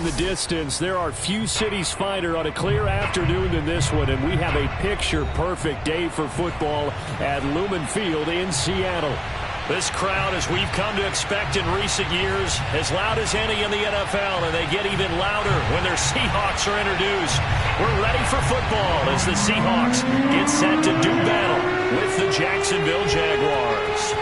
in the distance, there are few cities finer on a clear afternoon than this one, and we have a picture-perfect day for football at Lumen Field in Seattle. This crowd, as we've come to expect in recent years, as loud as any in the NFL, and they get even louder when their Seahawks are introduced. We're ready for football as the Seahawks get set to do battle with the Jacksonville Jaguars.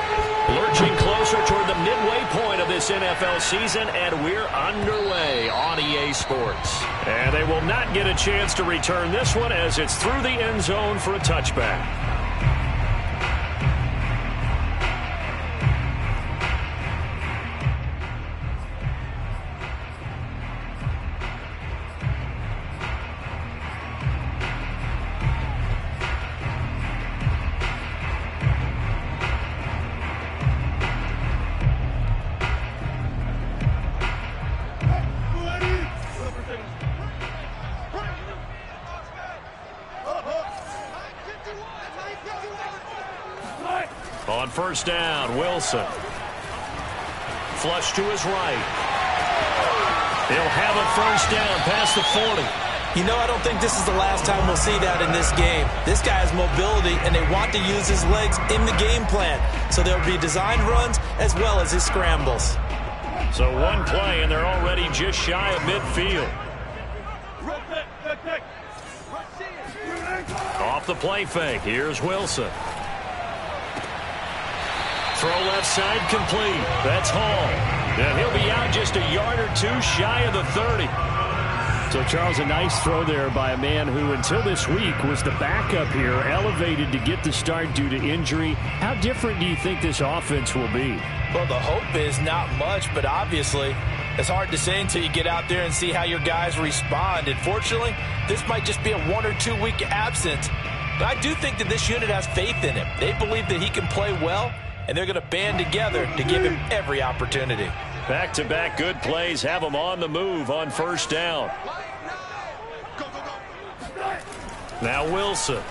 Lurching closer toward the midway point of this NFL season, and we're underway on EA Sports. And they will not get a chance to return this one as it's through the end zone for a touchback. On first down, Wilson. Flush to his right. He'll have a first down past the 40. You know, I don't think this is the last time we'll see that in this game. This guy has mobility, and they want to use his legs in the game plan. So there'll be designed runs as well as his scrambles. So one play, and they're already just shy of midfield. Off the play fake, here's Wilson. Throw left side complete. That's Hall. And he'll be out just a yard or two shy of the 30. So, Charles, a nice throw there by a man who, until this week, was the backup here, elevated to get the start due to injury. How different do you think this offense will be? Well, the hope is not much, but obviously it's hard to say until you get out there and see how your guys respond. And fortunately, this might just be a 1 or 2 week absence. But I do think that this unit has faith in him. They believe that he can play well, and they're going to band together to give him every opportunity. Back-to-back good plays have him on the move on first down. Now Wilson.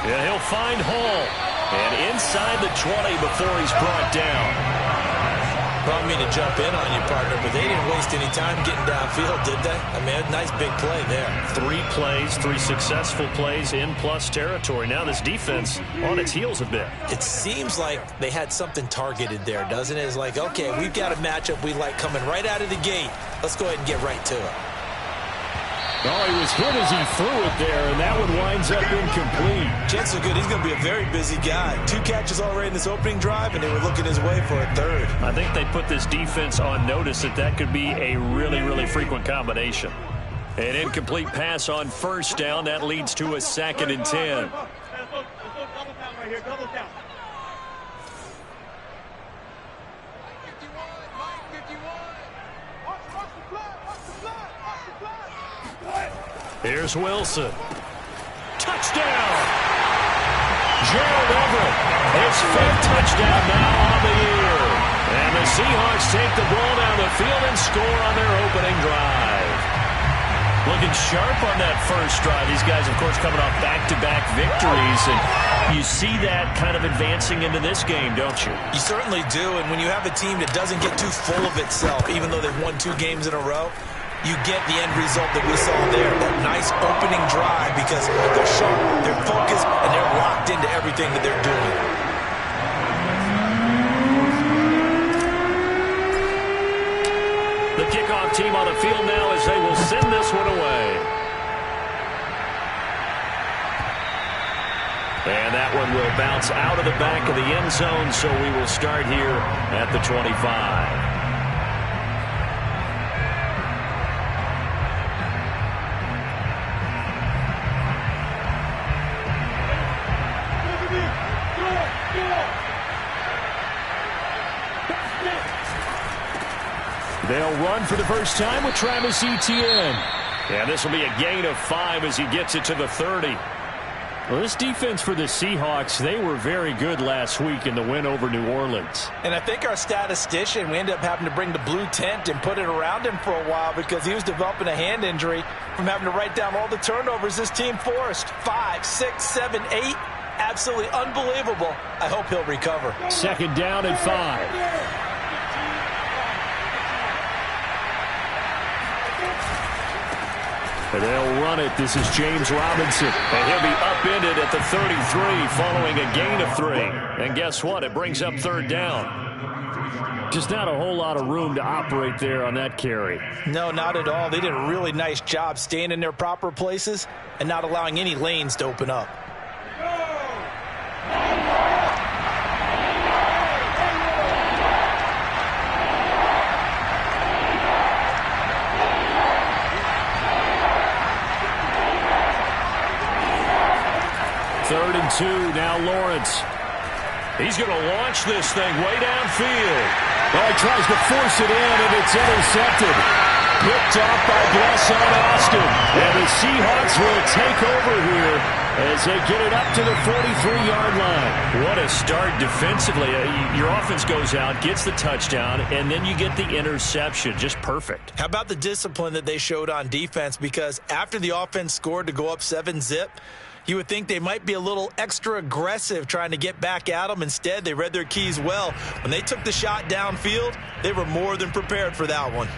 Yeah, he'll find Hall. And inside the 20 before he's brought down. Brought me to jump in on you, partner, but they didn't waste any time getting downfield, did they? I mean, a nice big play there. 3 plays, 3 successful plays in plus territory. Now this defense on its heels a bit. It seems like they had something targeted there, doesn't it? It's like, okay, we've got a matchup we like coming right out of the gate. Let's go ahead and get right to it. Oh, he was hit as he threw it there, and that one winds up incomplete. Chances are good he's going to be a very busy guy. 2 catches already in this opening drive, and they were looking his way for a 3rd. I think they put this defense on notice that could be a really, really frequent combination. An incomplete pass on first down. That leads to a 2nd and 10. Here's Wilson. Touchdown! Gerald Everett, his 5th touchdown now on the year. And the Seahawks take the ball down the field and score on their opening drive. Looking sharp on that first drive. These guys, of course, coming off back-to-back victories. And you see that kind of advancing into this game, don't you? You certainly do. And when you have a team that doesn't get too full of itself, even though they've won 2 games in a row, you get the end result that we saw there, that nice opening drive, because they're sharp, they're focused, and they're locked into everything that they're doing. The kickoff team on the field now as they will send this one away. And that one will bounce out of the back of the end zone, so we will start here at the 25. They'll run for the first time with Travis Etienne. Yeah, this will be a gain of 5 as he gets it to the 30. Well, this defense for the Seahawks, they were very good last week in the win over New Orleans. And I think our statistician, we ended up having to bring the blue tent and put it around him for a while because he was developing a hand injury from having to write down all the turnovers this team forced. 5, 6, 7, 8. Absolutely unbelievable. I hope he'll recover. 2nd down and 5. And they'll run it. This is James Robinson. And he'll be upended at the 33 following a gain of 3. And guess what? It brings up third down. Just not a whole lot of room to operate there on that carry. No, not at all. They did a really nice job staying in their proper places and not allowing any lanes to open up. Third and 2, now Lawrence. He's going to launch this thing way downfield. Well, he tries to force it in, and it's intercepted. Picked off by Blesson Austin. And the Seahawks will take over here as they get it up to the 43-yard line. What a start defensively. Your offense goes out, gets the touchdown, and then you get the interception. Just perfect. How about the discipline that they showed on defense? Because after the offense scored to go up 7-zip, you would think they might be a little extra aggressive trying to get back at them. Instead, they read their keys well. When they took the shot downfield, they were more than prepared for that one.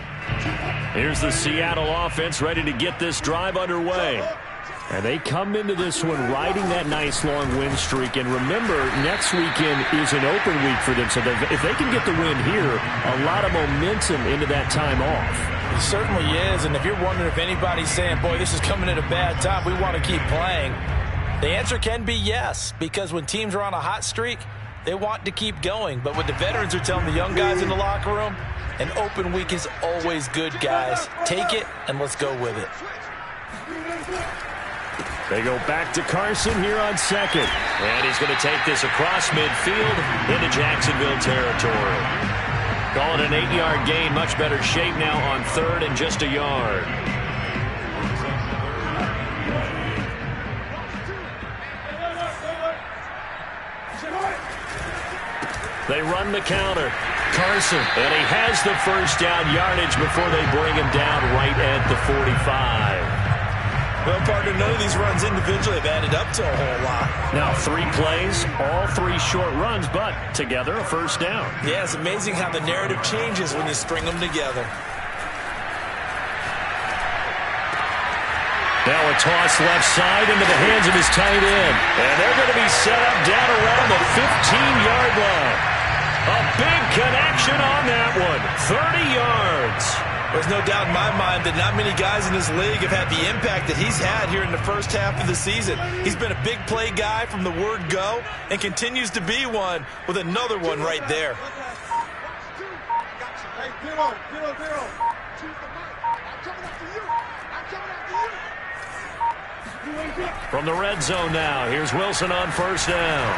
Here's the Seattle offense ready to get this drive underway. And they come into this one riding that nice long win streak. And remember, next weekend is an open week for them. So if they can get the win here, a lot of momentum into that time off. It certainly is. And if you're wondering if anybody's saying, boy, this is coming at a bad time, we want to keep playing, the answer can be yes. Because when teams are on a hot streak, they want to keep going. But what the veterans are telling the young guys in the locker room, an open week is always good, guys. Take it and let's go with it. They go back to Carson here on second. And he's going to take this across midfield into Jacksonville territory. Call it an 8-yard gain. Much better shape now on third and just a yard. They run the counter. Carson, and he has the first down yardage before they bring him down right at the 45. Well, partner, none of these runs individually have added up to a whole lot. Now 3 plays, all 3 short runs, but together a first down. Yeah, it's amazing how the narrative changes when you string them together. Now a toss left side into the hands of his tight end. And they're going to be set up down around the 15-yard line. A big connection on that one. 30 yards. There's no doubt in my mind that not many guys in this league have had the impact that he's had here in the first half of the season. He's been a big play guy from the word go and continues to be one with another one right there. From the red zone now, here's Wilson on first down.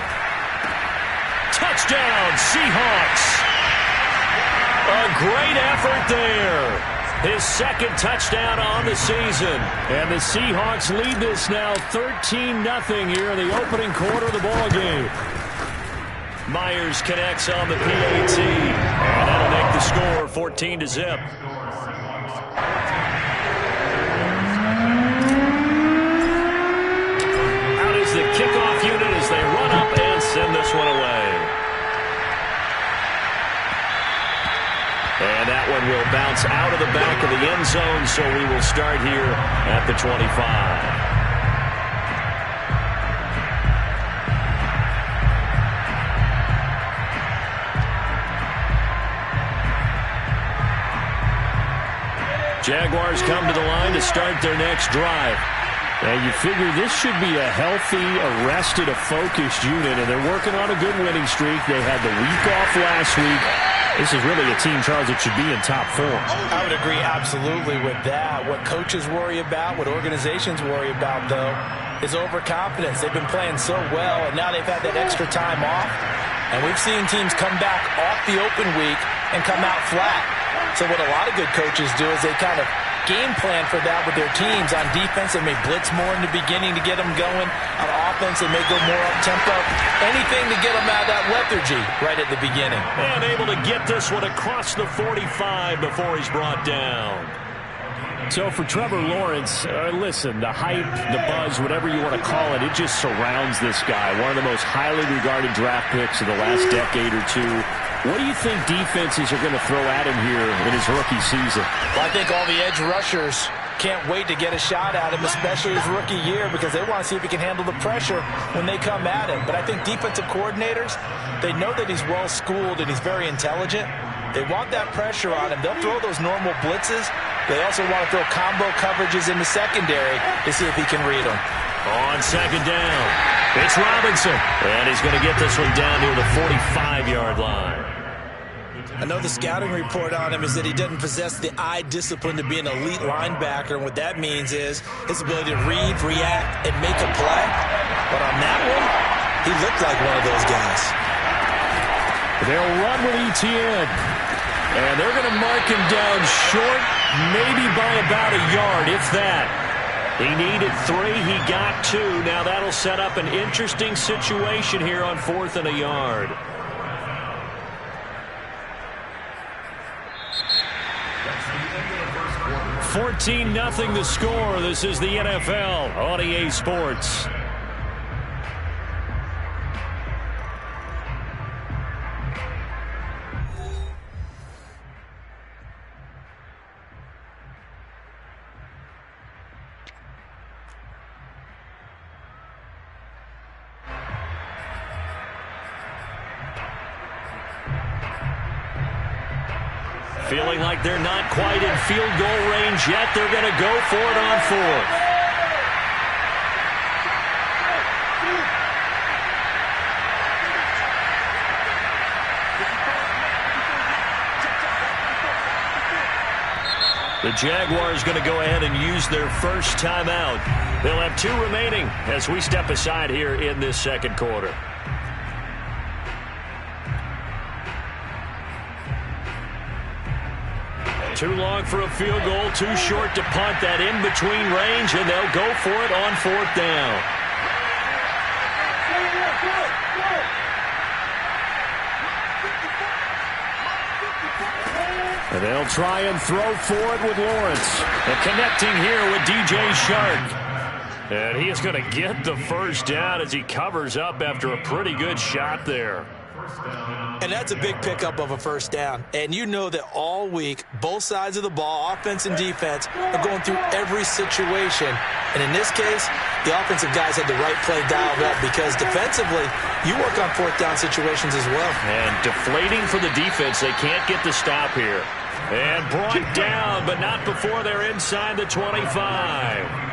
Touchdown, Seahawks. A great effort there. His second touchdown on the season. And the Seahawks lead this now 13-0 here in the opening quarter of the ball game. Myers connects on the PAT. And that'll make the score 14-0. Out is the kickoff unit as they run up and send this one away. And that one will bounce out of the back of the end zone, so we will start here at the 25. Jaguars come to the line to start their next drive. And you figure this should be a healthy, arrested, a focused unit, and they're working on a good winning streak. They had the week off last week. This is really a team, Charles, that should be in top form. I would agree absolutely with that. What coaches worry about, what organizations worry about, though, is overconfidence. They've been playing so well, and now they've had that extra time off. And we've seen teams come back off the open week and come out flat. So what a lot of good coaches do is they kind of game plan for that with their teams. On defense, they may blitz more in the beginning to get them going. On offense, they may go more up-tempo. Anything to get them out of that lethargy right at the beginning. And able to get this one across the 45 before he's brought down. So for Trevor Lawrence, listen, the hype, the buzz, whatever you want to call it, it just surrounds this guy. One of the most highly regarded draft picks of the last decade or two. What do you think defenses are going to throw at him here in his rookie season? Well, I think all the edge rushers can't wait to get a shot at him, especially his rookie year, because they want to see if he can handle the pressure when they come at him. But I think defensive coordinators, they know that he's well-schooled and he's very intelligent. They want that pressure on him. They'll throw those normal blitzes. They also want to throw combo coverages in the secondary to see if he can read them. On second down, it's Robinson. And he's going to get this one down near the 45-yard line. I know the scouting report on him is that he doesn't possess the eye discipline to be an elite linebacker. And what that means is his ability to read, react, and make a play. But on that one, he looked like one of those guys. They'll run with ETN. And they're going to mark him down short, maybe by about a yard, if that. He needed 3. He got 2. Now that'll set up an interesting situation here on 4th and a yard. $14-0 the score. This is the NFL on EA Sports. Feeling like they're not quite in field goal range yet. They're going to go for it on 4th. The Jaguars going to go ahead and use their first timeout. They'll have 2 remaining as we step aside here in this second quarter. Too long for a field goal, too short to punt. That in between range, and they'll go for it on 4th down. And they'll try and throw for it with Lawrence. And connecting here with DJ Shark. And he is going to get the first down as he covers up after a pretty good shot there. And that's a big pickup of a first down. And you know that all week, both sides of the ball, offense and defense, are going through every situation. And in this case, the offensive guys had the right play dialed up because defensively, you work on 4th down situations as well. And deflating for the defense. They can't get the stop here. And brought down, but not before they're inside the 25.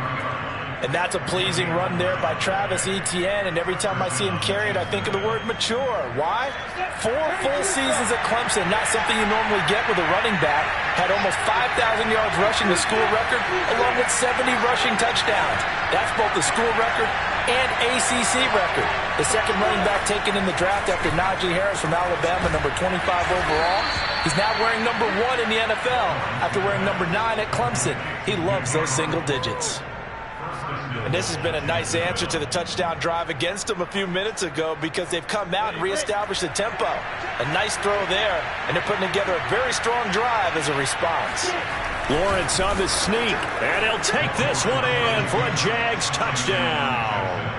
And that's a pleasing run there by Travis Etienne. And every time I see him carry it, I think of the word mature. Why? 4 full seasons at Clemson, not something you normally get with a running back. Had almost 5,000 yards rushing, the school record, along with 70 rushing touchdowns. That's both the school record and ACC record. The second running back taken in the draft after Najee Harris from Alabama, number 25 overall. He's now wearing number 1 in the NFL after wearing number 9 at Clemson. He loves those single digits. And this has been a nice answer to the touchdown drive against them a few minutes ago because they've come out and reestablished the tempo. A nice throw there, and they're putting together a very strong drive as a response. Lawrence on the sneak, and he'll take this one in for a Jags touchdown.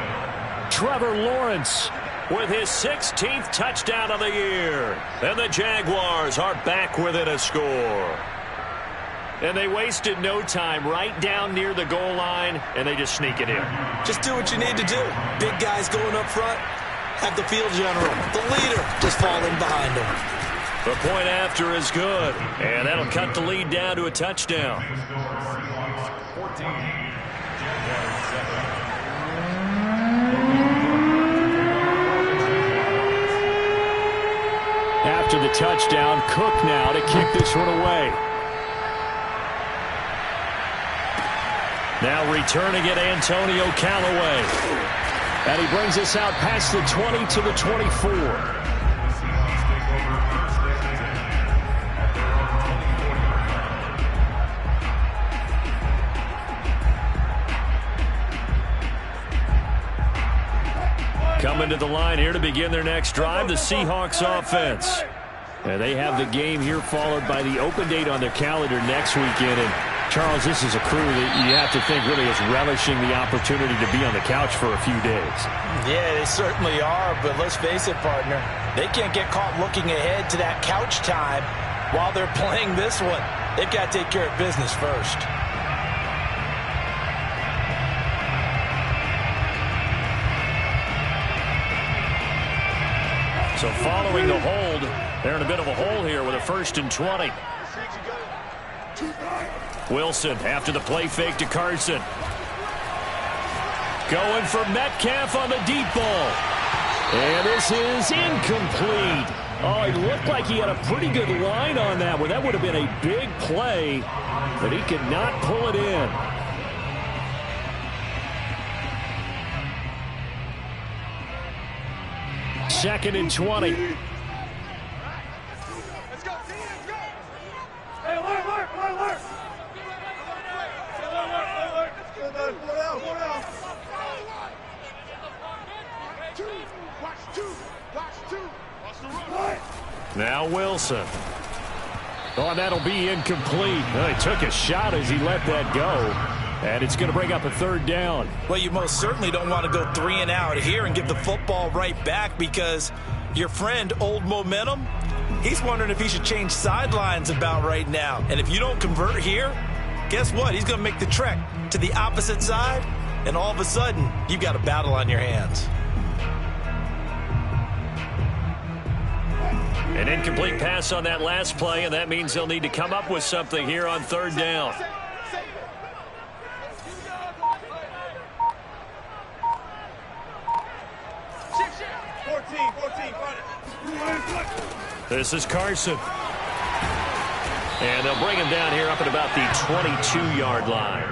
Trevor Lawrence with his 16th touchdown of the year. And the Jaguars are back within a score. And they wasted no time right down near the goal line, and they just sneak it in. Just do what you need to do. Big guys going up front. Have the field general, the leader, just falling behind him. The point after is good, and that'll cut the lead down to a touchdown. After the touchdown, Cook now to kick this one away. Now returning it, Antonio Callaway. And he brings us out past the 20 to the 24. Coming to the line here to begin their next drive, the Seahawks offense. And they have the game here followed by the open date on their calendar next weekend. And Charles, this is a crew that you have to think really is relishing the opportunity to be on the couch for a few days. Yeah, they certainly are, but let's face it, partner. They can't get caught looking ahead to that couch time while they're playing this one. They've got to take care of business first. So following the hold, they're in a bit of a hole here with a 1st and 20. Wilson after the play fake to Carson. Going for Metcalf on the deep ball. And this is incomplete. Oh, it looked like he had a pretty good line on that one. That would have been a big play, but he could not pull it in. Second and 20. Let's go. Hey, alert. Now Wilson. Oh, that'll be incomplete. Well, he took a shot as he let that go. And it's going to bring up a 3rd down. Well, you most certainly don't want to go 3 and out here and give the football right back, because your friend, Old Momentum, he's wondering if he should change sidelines about right now. And if you don't convert here, guess what? He's going to make the trek to the opposite side, and all of a sudden, you've got a battle on your hands. An incomplete pass on that last play, and that means they'll need to come up with something here on 3rd down. This is Carson. And they'll bring him down here up at about the 22-yard line.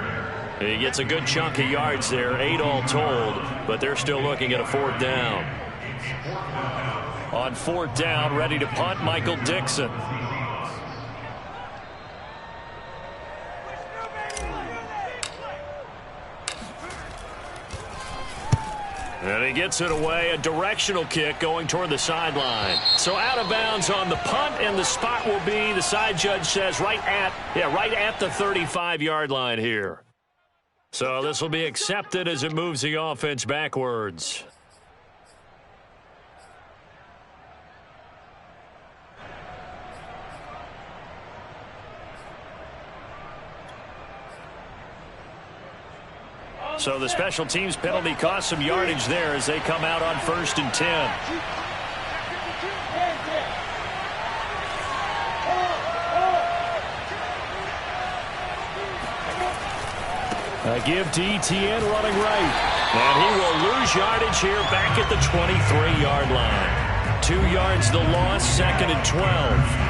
He gets a good chunk of yards there, 8 all told, but they're still looking at a 4th down. On 4th down, ready to punt, Michael Dixon. And he gets it away, a directional kick going toward the sideline. So out of bounds on the punt, and the spot will be, the side judge says, right at the 35-yard line here. So this will be accepted as it moves the offense backwards. So the special teams penalty cost some yardage there as they come out on 1st and 10. A give to Etienne running right. And he will lose yardage here back at the 23-yard line. 2 yards the loss, 2nd and 12.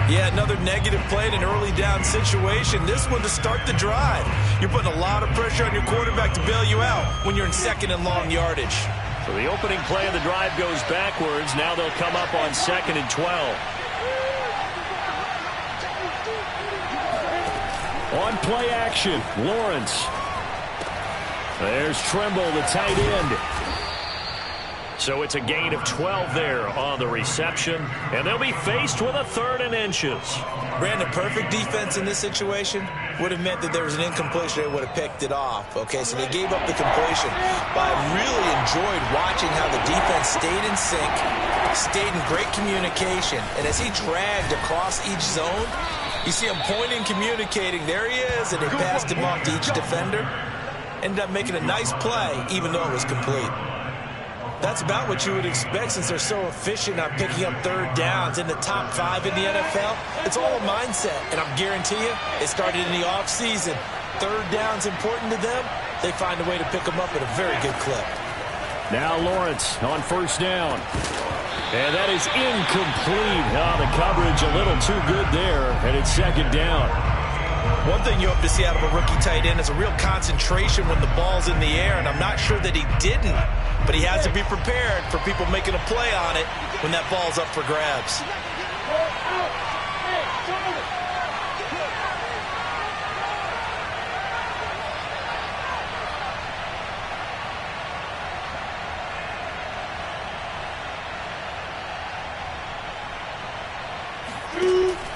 Yeah, another negative play in an early down situation. This one to start the drive. You're putting a lot of pressure on your quarterback to bail you out when you're in 2nd and long yardage. So the opening play of the drive goes backwards. Now they'll come up on 2nd and 12. On play action, Lawrence. There's Trimble, the tight end. So it's a gain of 12 there on the reception, and they'll be faced with a 3rd and inches. Brandon, perfect defense in this situation would have meant that there was an incompletion. They would have picked it off. Okay, so they gave up the completion. But I really enjoyed watching how the defense stayed in sync, stayed in great communication, and as he dragged across each zone, you see him pointing, communicating. There he is, and they passed him off to each defender. Ended up making a nice play, even though it was complete. That's about what you would expect since they're so efficient on picking up 3rd downs in the top 5 in the NFL. It's all a mindset, and I guarantee you, it started in the offseason. 3rd down's important to them. They find a way to pick them up at a very good clip. Now Lawrence on 1st down. And that is incomplete. Oh, the coverage a little too good there, and it's 2nd down. One thing you hope to see out of a rookie tight end is a real concentration when the ball's in the air, and I'm not sure that he didn't. But he has to be prepared for people making a play on it when that ball's up for grabs.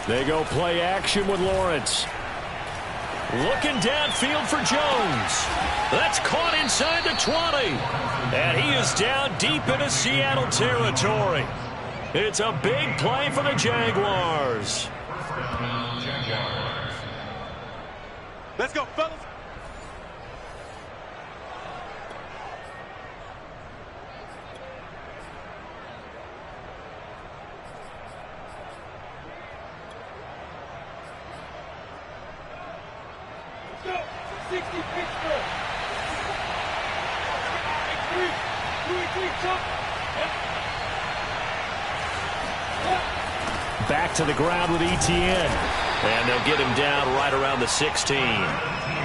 They go play action with Lawrence. Looking downfield for Jones. That's caught inside the 20. And he is down deep into Seattle territory. It's a big play for the Jaguars. Let's go, fellas. go. 60 Pittsburgh. 3, jump. Back to the ground with Etienne. And they'll get him down right around the 16.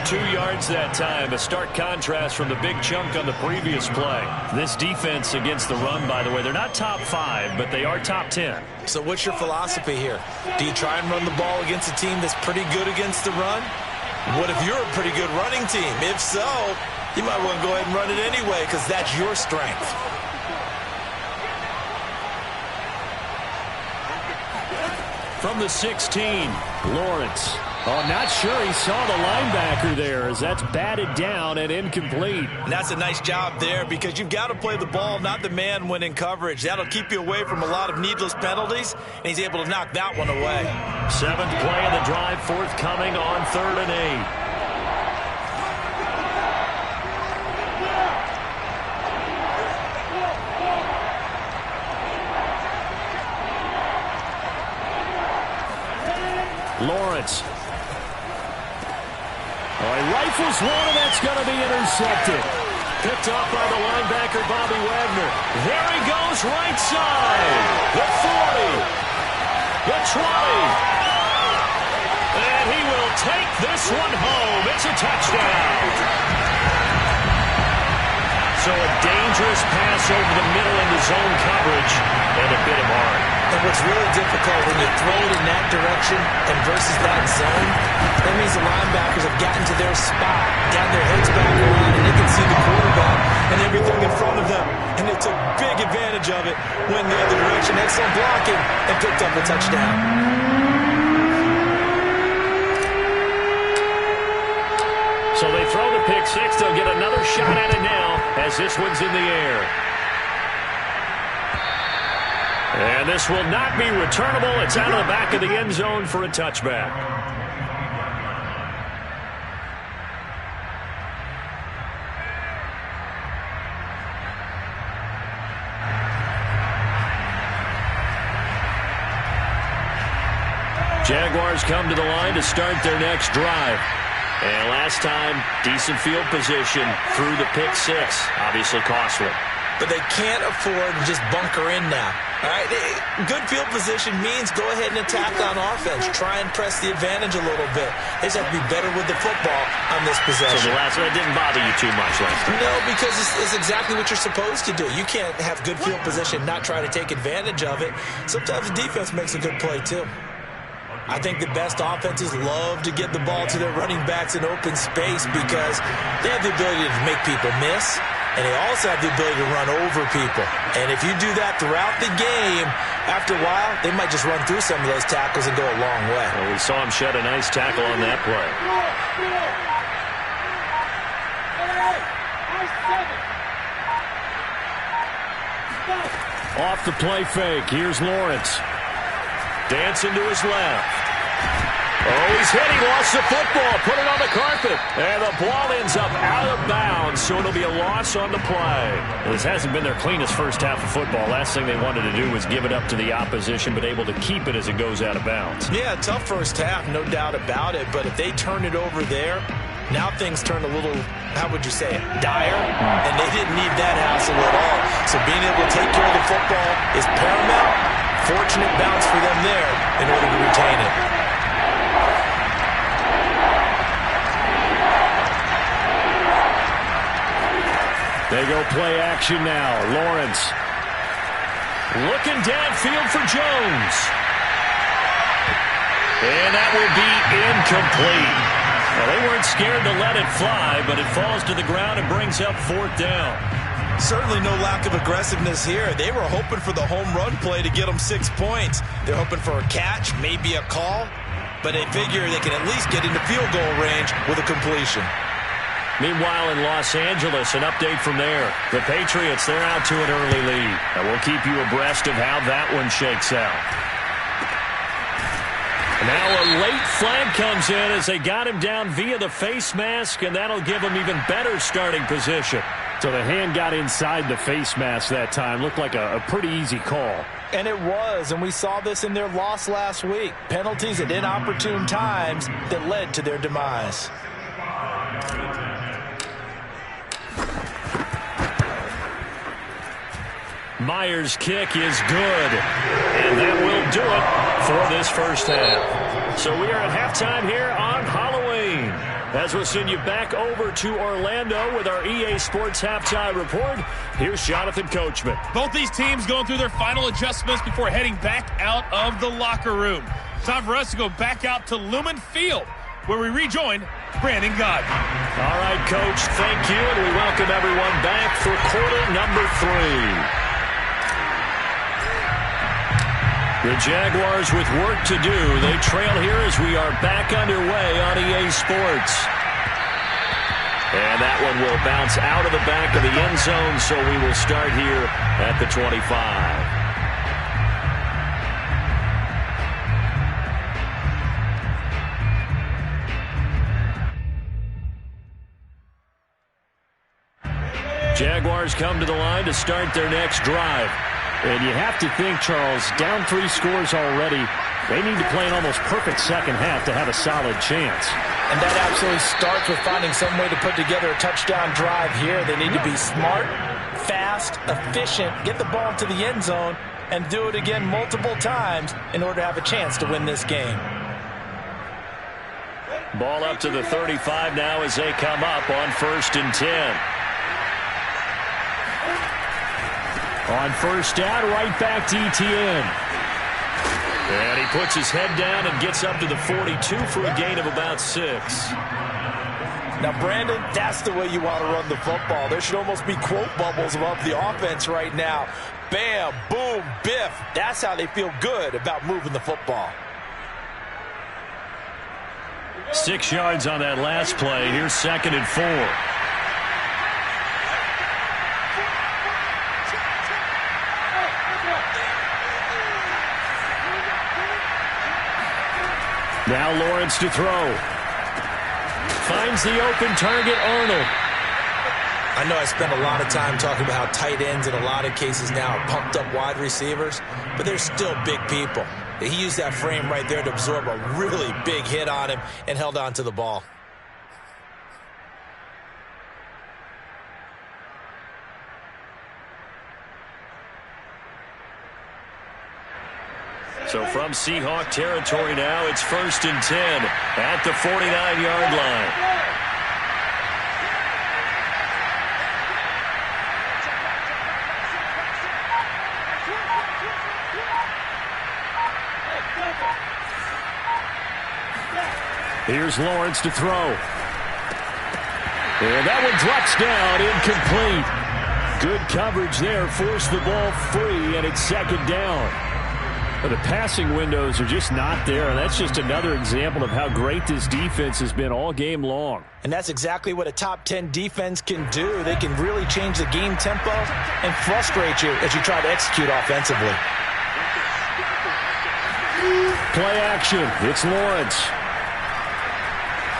2 yards that time. A stark contrast from the big chunk on the previous play. This defense against the run, by the way, they're not top 5, but they are top 10. So what's your philosophy here? Do you try and run the ball against a team that's pretty good against the run? What if you're a pretty good running team? If so, you might want to go ahead and run it anyway because that's your strength. From the 16, Lawrence. Oh, not sure he saw the linebacker there as that's batted down and incomplete. And that's a nice job there because you've got to play the ball, not the man when in coverage. That'll keep you away from a lot of needless penalties, and he's able to knock that one away. 7th play of the drive, forthcoming on 3rd and 8. Lawrence. Oh, he rifles one, and that's going to be intercepted. Picked off by the linebacker, Bobby Wagner. There he goes, right side. The 40. The 20. And he will take this one home. It's a touchdown. So a dangerous pass over the middle into zone coverage and a bit of hard. And what's really difficult when you throw it in that direction and versus that zone, that means the linebackers have gotten to their spot, got their heads back around, and they can see the quarterback and everything in front of them. And they took big advantage of it, went the other direction, excellent blocking, and picked up a touchdown. So they throw the pick six. They'll get another shot at it now as this one's in the air. And this will not be returnable. It's out of the back of the end zone for a touchback. Jaguars come to the line to start their next drive. And last time, decent field position through the pick six. Obviously costly. But they can't afford to just bunker in now. All right, good field position means go ahead and attack on offense. Try and press the advantage a little bit. They just have to be better with the football on this possession. So the last one didn't bother you too much last time? No, because it's exactly what you're supposed to do. You can't have good field position, not try to take advantage of it. Sometimes the defense makes a good play too. I think the best offenses love to get the ball to their running backs in open space because they have the ability to make people miss, and they also have the ability to run over people. And if you do that throughout the game, after a while, they might just run through some of those tackles and go a long way. Well, we saw him shed a nice tackle on that play. Off the play fake. Here's Lawrence. Dancing to his left. Oh, he's hit. He lost the football. Put it on the carpet. And the ball ends up out of bounds, so it'll be a loss on the play. This hasn't been their cleanest first half of football. Last thing they wanted to do was give it up to the opposition, but able to keep it as it goes out of bounds. Yeah, tough first half, no doubt about it. But if they turn it over there, now things turn a little, how would you say it, dire? And they didn't need that hassle at all. So being able to take care of the football is paramount. Fortunate bounce for them there in order to retain it. They go play action now. Lawrence looking downfield for Jones. And that will be incomplete. Well, they weren't scared to let it fly, but it falls to the ground and brings up 4th down. Certainly no lack of aggressiveness here. They were hoping for the home run play to get them 6 points. They're hoping for a catch, maybe a call, but they figure they can at least get into field goal range with a completion. Meanwhile, in Los Angeles, an update from there. The Patriots, they're out to an early lead. And we'll keep you abreast of how that one shakes out. Now a late flag comes in as they got him down via the face mask, and that'll give him even better starting position. So the hand got inside the face mask that time. Looked like a pretty easy call. And it was, and we saw this in their loss last week. Penalties at inopportune times that led to their demise. Myers' kick is good, and that will do it for this first half. So we are at halftime here on Halloween, as we'll send you back over to Orlando with our EA Sports Halftime Report. Here's Jonathan Coachman. Both these teams going through their final adjustments before heading back out of the locker room. Time for us to go back out to Lumen Field, where we rejoin Brandon Gaudin. All right, Coach, thank you, and we welcome everyone back for quarter number 3. The Jaguars with work to do. They trail here as we are back underway on EA Sports. And that one will bounce out of the back of the end zone, so we will start here at the 25. Jaguars come to the line to start their next drive. And you have to think, Charles, down 3 scores already, they need to play an almost perfect second half to have a solid chance. And that absolutely starts with finding some way to put together a touchdown drive here. They need to be smart, fast, efficient, get the ball to the end zone, and do it again multiple times in order to have a chance to win this game. Ball up to the 35 now as they come up on 1st and 10. On first down, right back to Etienne. And he puts his head down and gets up to the 42 for a gain of about 6. Now, Brandon, that's the way you want to run the football. There should almost be quote bubbles above the offense right now. Bam, boom, biff. That's how they feel good about moving the football. 6 yards on that last play. Here's 2nd and 4. Now Lawrence to throw. Finds the open target, Arnold. I know I spent a lot of time talking about how tight ends in a lot of cases now are pumped up wide receivers, but they're still big people. He used that frame right there to absorb a really big hit on him and held on to the ball. So from Seahawk territory now, it's 1st and 10 at the 49-yard line. Here's Lawrence to throw. And that one drops down, incomplete. Good coverage there, forced the ball free, and it's 2nd down. But the passing windows are just not there, and that's just another example of how great this defense has been all game long. And that's exactly what a top 10 defense can do. They can really change the game tempo and frustrate you as you try to execute offensively. Play action. It's Lawrence.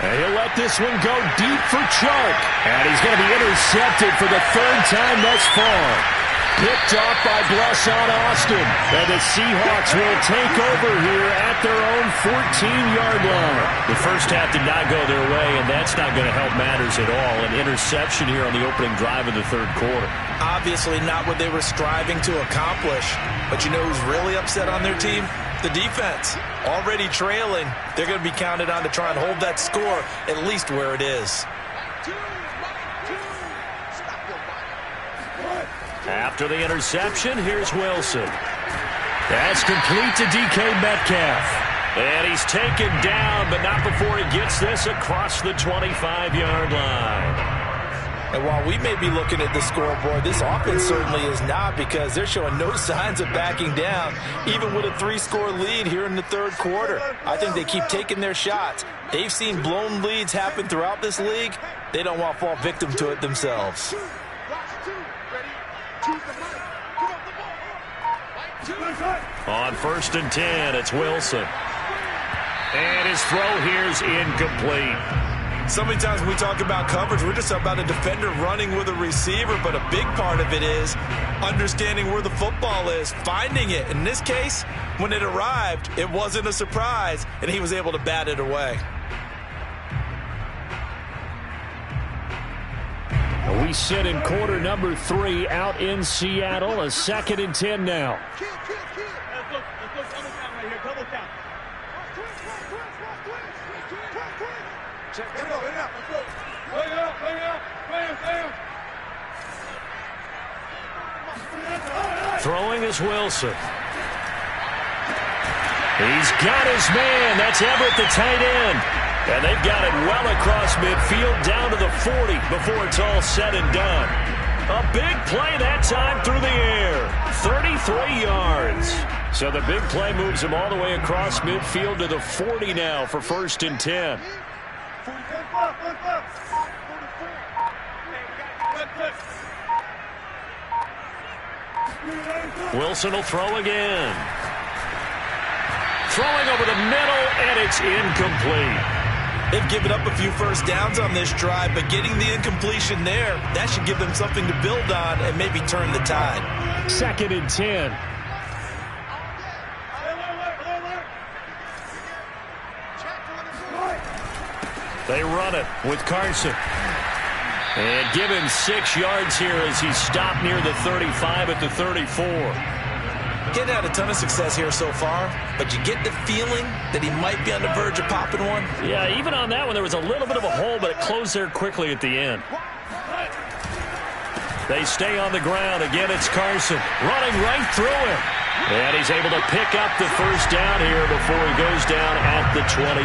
And he'll let this one go deep for Chark. And he's going to be intercepted for the 3rd time thus far. Picked off by Blesson Austin. And the Seahawks will take over here at their own 14-yard line. The first half did not go their way, and that's not going to help matters at all. An interception here on the opening drive of the 3rd quarter. Obviously not what they were striving to accomplish. But you know who's really upset on their team? The defense. Already trailing. They're going to be counted on to try and hold that score at least where it is. After the interception, here's Wilson. That's complete to DK Metcalf. And he's taken down, but not before he gets this across the 25-yard line. And while we may be looking at the scoreboard, this offense certainly is not, because they're showing no signs of backing down, even with a 3-score lead here in the 3rd quarter. I think they keep taking their shots. They've seen blown leads happen throughout this league. They don't want to fall victim to it themselves. On 1st and 10, it's Wilson. And his throw here is incomplete. So many times when we talk about coverage, we're just about a defender running with a receiver, but a big part of it is understanding where the football is, finding it. In this case, when it arrived, it wasn't a surprise, and he was able to bat it away. we sit in quarter number 3 out in Seattle. A 2nd and 10 now. Throwing is Wilson. He's got his man. That's Everett, the tight end. And they've got it well across midfield down to the 40 before it's all said and done. A big play that time through the air. 33 yards. So the big play moves him all the way across midfield to the 40 now for 1st and 10. Wilson will throw again. Throwing over the middle, and it's incomplete. They've given up a few first downs on this drive, but getting the incompletion there, that should give them something to build on and maybe turn the tide. 2nd and 10. They run it with Carson. And give him 6 yards here as he's stopped near the 35 at the 34. Getting had a ton of success here so far, but you get the feeling that he might be on the verge of popping one. Yeah, even on that one, there was a little bit of a hole, but it closed there quickly at the end. They stay on the ground. Again, it's Carson running right through him. And he's able to pick up the first down here before he goes down at the 26.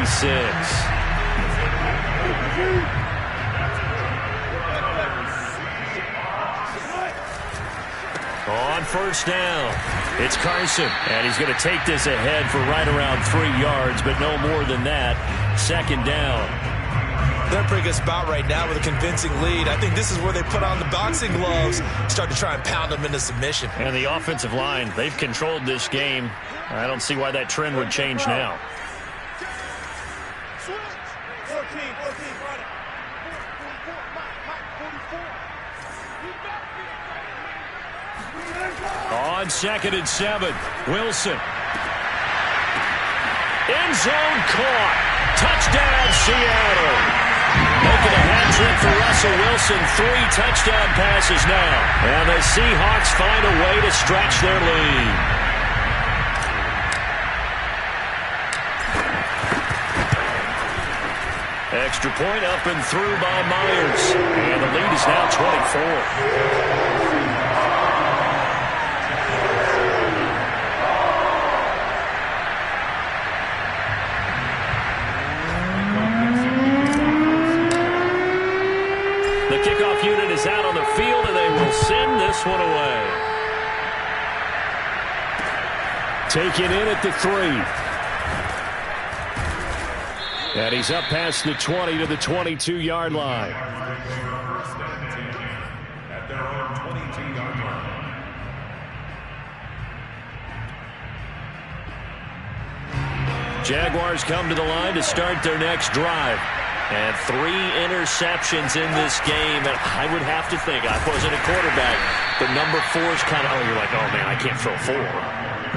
On first down, it's Carson, and he's going to take this ahead for right around 3 yards, but no more than that. 2nd down. They're in a pretty good spot right now with a convincing lead. I think this is where they put on the boxing gloves, start to try and pound them into submission. And the offensive line, they've controlled this game. I don't see why that trend would change now. On 2nd and 7, Wilson. End zone caught. Touchdown, Seattle. Making a hat trick for Russell Wilson. 3 touchdown passes now. And the Seahawks find a way to stretch their lead. Extra point up and through by Myers. And the lead is now 24. Kickoff unit is out on the field, and they will send this one away. Taken in at the 3. And he's up past the 20 to the 22-yard line. At their own 22-yard line. Jaguars come to the line to start their next drive. And 3 interceptions in this game. And I would have to think, I wasn't a quarterback, but number 4 is kind of, you're like, oh, man, I can't throw 4.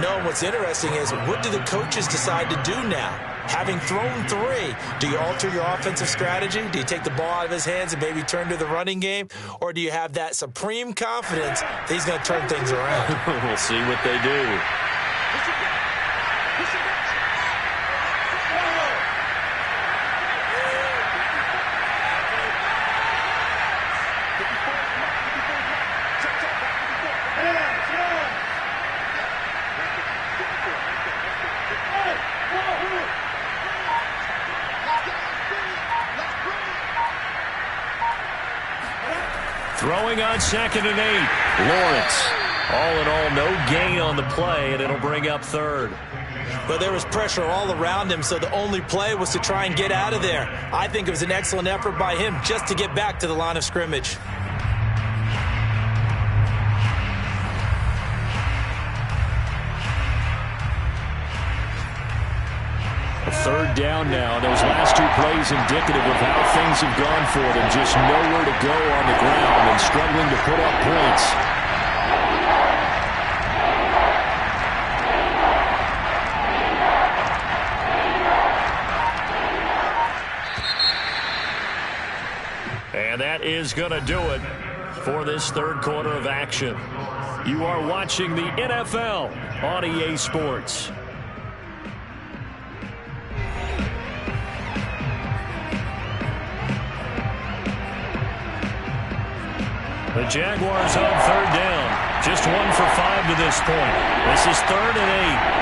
No, what's interesting is, what do the coaches decide to do now? Having thrown 3, do you alter your offensive strategy? Do you take the ball out of his hands and maybe turn to the running game? Or do you have that supreme confidence that he's going to turn things around? We'll see what they do. Throwing on 2nd and 8. Lawrence. All in all, no gain on the play, and it'll bring up 3rd. But there was pressure all around him, so the only play was to try and get out of there. I think it was an excellent effort by him just to get back to the line of scrimmage. Third down now. Those last 2 plays indicative of how things have gone for them. Just nowhere to go on the ground and struggling to put up points. And that is going to do it. for this third quarter of action. You are watching the NFL on EA Sports. The Jaguars on third down. Just 1 for 5 to this point. This is 3rd and 8.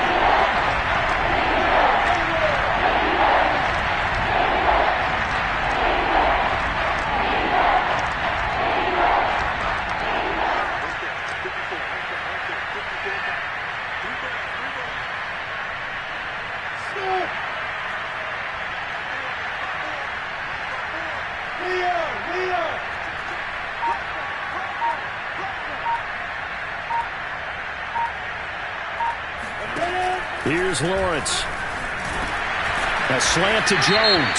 Here's Lawrence. A slant to Jones.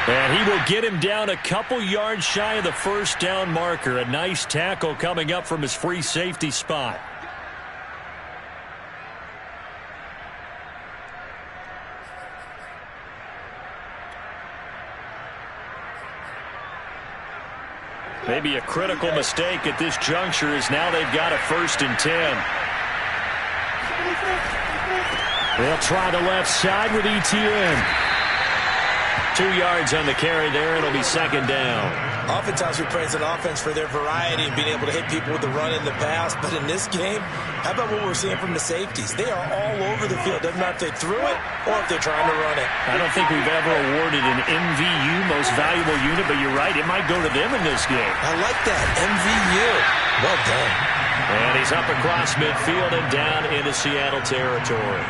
And he will get him down a couple yards shy of the first down marker. A nice tackle coming up from his free safety spot. Maybe a critical mistake at this juncture is now they've got a 1st and 10. They'll try the left side with ETN. 2 yards on the carry there. It'll be 2nd down. Oftentimes we praise an offense for their variety and being able to hit people with the run and the pass. But in this game, how about what we're seeing from the safeties? They are all over the field. Doesn't matter if they threw it or if they're trying to run it. I don't think we've ever awarded an MVU, most valuable unit, but you're right. It might go to them in this game. I like that. MVU. Well done. And he's up across midfield and down into Seattle territory.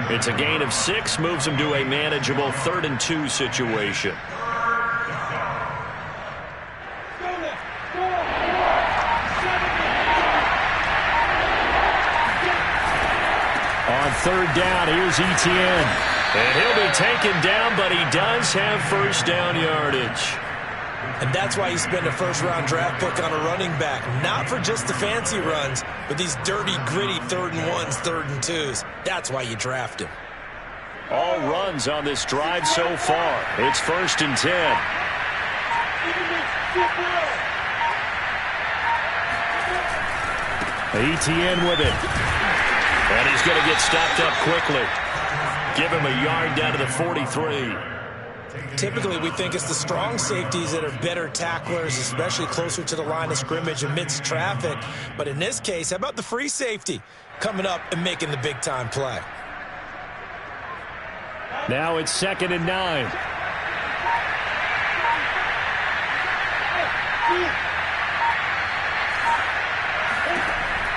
It's a gain of 6, moves him to a manageable 3rd and 2 situation. On 3rd down, here's ETN. And he'll be taken down, but he does have first down yardage. And that's why you spend a first-round draft pick on a running back. Not for just the fancy runs, but these dirty, gritty 3rd and 1s, 3rd and 2s. That's why you draft him. All runs on this drive so far. It's 1st and 10. ETN with it. And he's going to get stopped up quickly. Give him a yard down to the 43. Typically, we think it's the strong safeties that are better tacklers, especially closer to the line of scrimmage amidst traffic. But in this case, how about the free safety coming up and making the big-time play? Now it's 2nd and 9.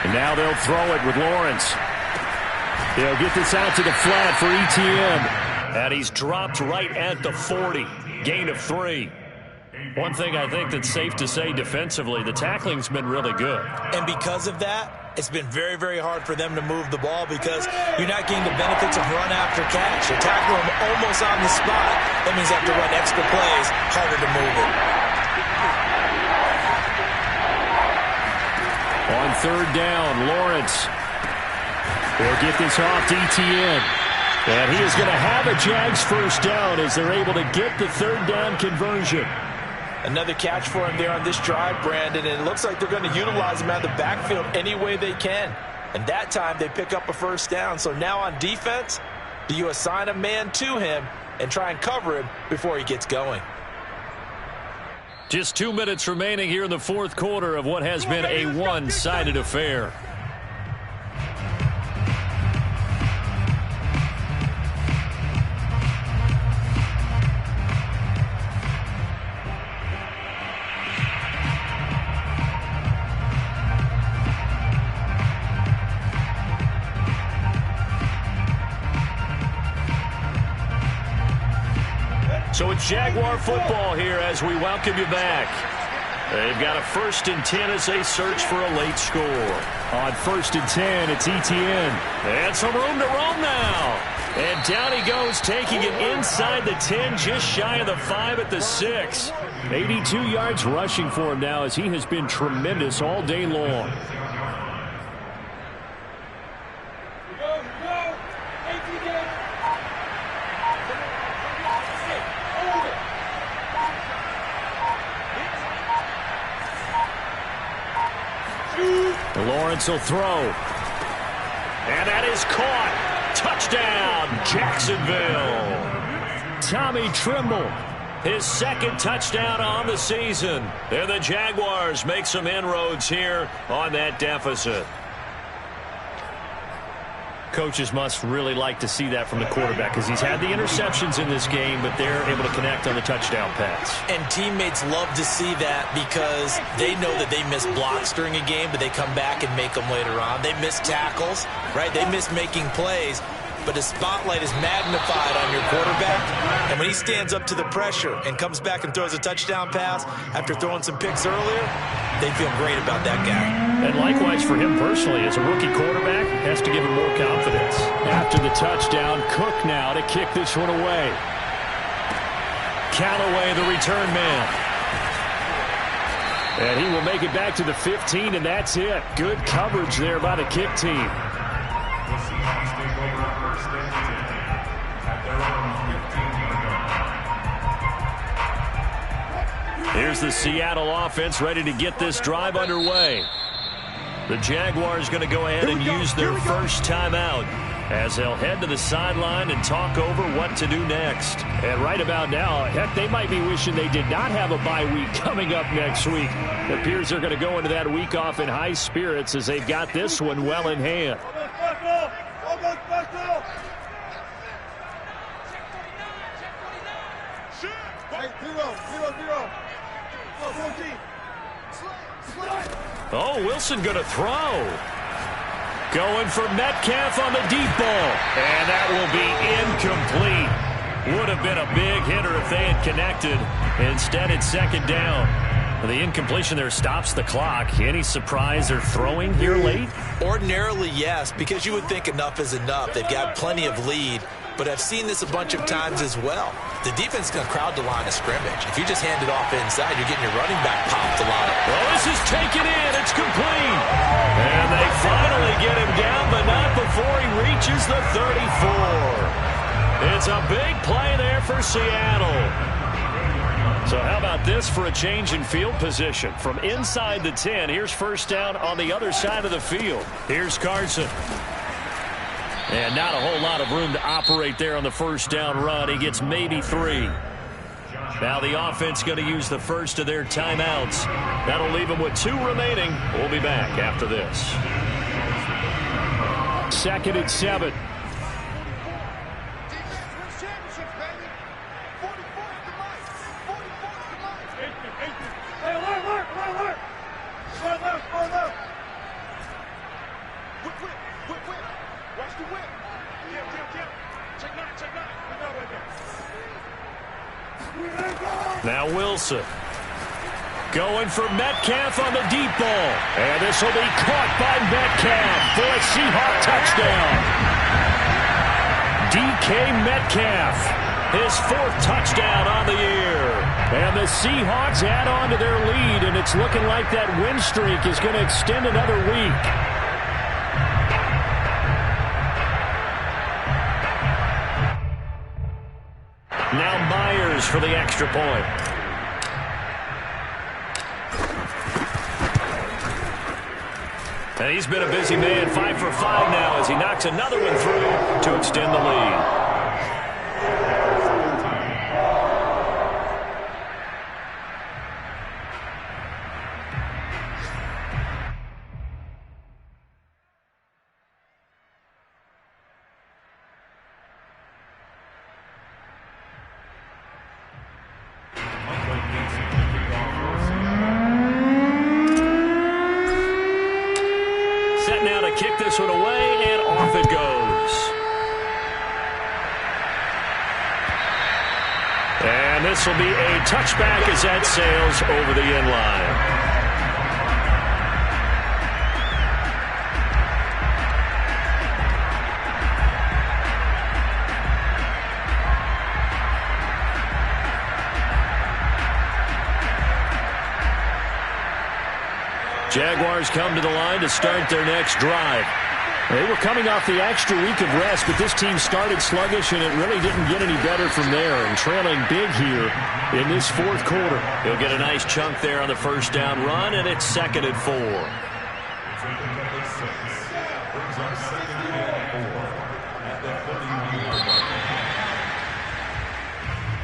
And now they'll throw it with Lawrence. They'll get this out to the flat for ETN. And he's dropped right at the 40. Gain of 3. One thing I think that's safe to say defensively, the tackling's been really good. And because of that, it's been very, very hard for them to move the ball because you're not getting the benefits of run after catch. You tackle them almost on the spot. That means you have to run extra plays, harder to move it. On 3rd down, Lawrence. They'll get this off to ETN. And he is going to have a Jags first down as they're able to get the 3rd down conversion. Another catch for him there on this drive, Brandon, and it looks like they're going to utilize him out of the backfield any way they can. And that time they pick up a first down. So now on defense, do you assign a man to him and try and cover him before he gets going? Just 2 minutes remaining here in the 4th quarter of what has been a one-sided affair. So it's Jaguar football here as we welcome you back. They've got a 1st and 10 as they search for a late score. On 1st and 10, it's ETN. And some room to roam now. And down he goes, taking it inside the 10, just shy of the 5 at the 6. 82 yards rushing for him now as he has been tremendous all day long. Lawrence will throw. And that is caught. Touchdown, Jacksonville. Tommy Trimble, his second touchdown on the season. And the Jaguars make some inroads here on that deficit. Coaches must really like to see that from the quarterback because he's had the interceptions in this game, but they're able to connect on the touchdown pass. And teammates love to see that because they know that they miss blocks during a game, but they come back and make them later on. They miss tackles, right? They miss making plays, but the spotlight is magnified on your quarterback. And when he stands up to the pressure and comes back and throws a touchdown pass after throwing some picks earlier, they feel great about that guy. And likewise for him personally, as a rookie quarterback, has to give him more confidence. After the touchdown, Cook now to kick this one away. Callaway, the return man. And he will make it back to the 15, and that's it. Good coverage there by the kick team. The Seahawks take over first and 10 at their own 15-yard line. Here's the Seattle offense ready to get this drive underway. The Jaguars going to go ahead and use their first timeout as they'll head to the sideline and talk over what to do next. And right about now, heck, they might be wishing they did not have a bye week coming up next week. It appears they're going to go into that week off in high spirits as they've got this one well in hand. Oh, Wilson going to throw. Going for Metcalf on the deep ball. And that will be incomplete. Would have been a big hitter if they had connected. Instead, it's second down. The incompletion there stops the clock. Any surprise they're throwing here late? Ordinarily, yes, because you would think enough is enough. They've got plenty of lead, but I've seen this a bunch of times as well. The defense is going to crowd the line of scrimmage. If you just hand it off inside, you're getting your running back popped a lot. Well, this is taken in. It's complete. And they finally get him down, but not before he reaches the 34. It's a big play there for Seattle. So how about this for a change in field position? From inside the 10, here's first down on the other side of the field. Here's Carson. And not a whole lot of room to operate there on the first down run. He gets maybe 3. Now the offense going to use the first of their timeouts. That'll leave them with 2 remaining. We'll be back after this. Second and 7. Now Wilson. Going for Metcalf on the deep ball. And this will be caught by Metcalf for a Seahawk touchdown. DK Metcalf, his 4th touchdown on the year. And the Seahawks add on to their lead, and it's looking like that win streak is going to extend another week. Now Myers for the extra point. And he's been a busy man, 5 for 5 now as he knocks another one through to extend the lead. Kick this one away, and off it goes. And this will be a touchback as that sails over the end line. Jaguars come to the line to start their next drive. They were coming off the extra week of rest, but this team started sluggish, and it really didn't get any better from there, and trailing big here in this 4th quarter. He'll get a nice chunk there on the first down run, and it's second and 4. Brings up 2nd and 4 at the 31-yard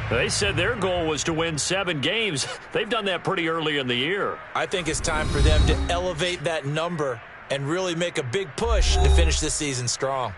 line. They said their goal was to win 7 games. They've done that pretty early in the year. I think it's time for them to elevate that number and really make a big push to finish this season strong.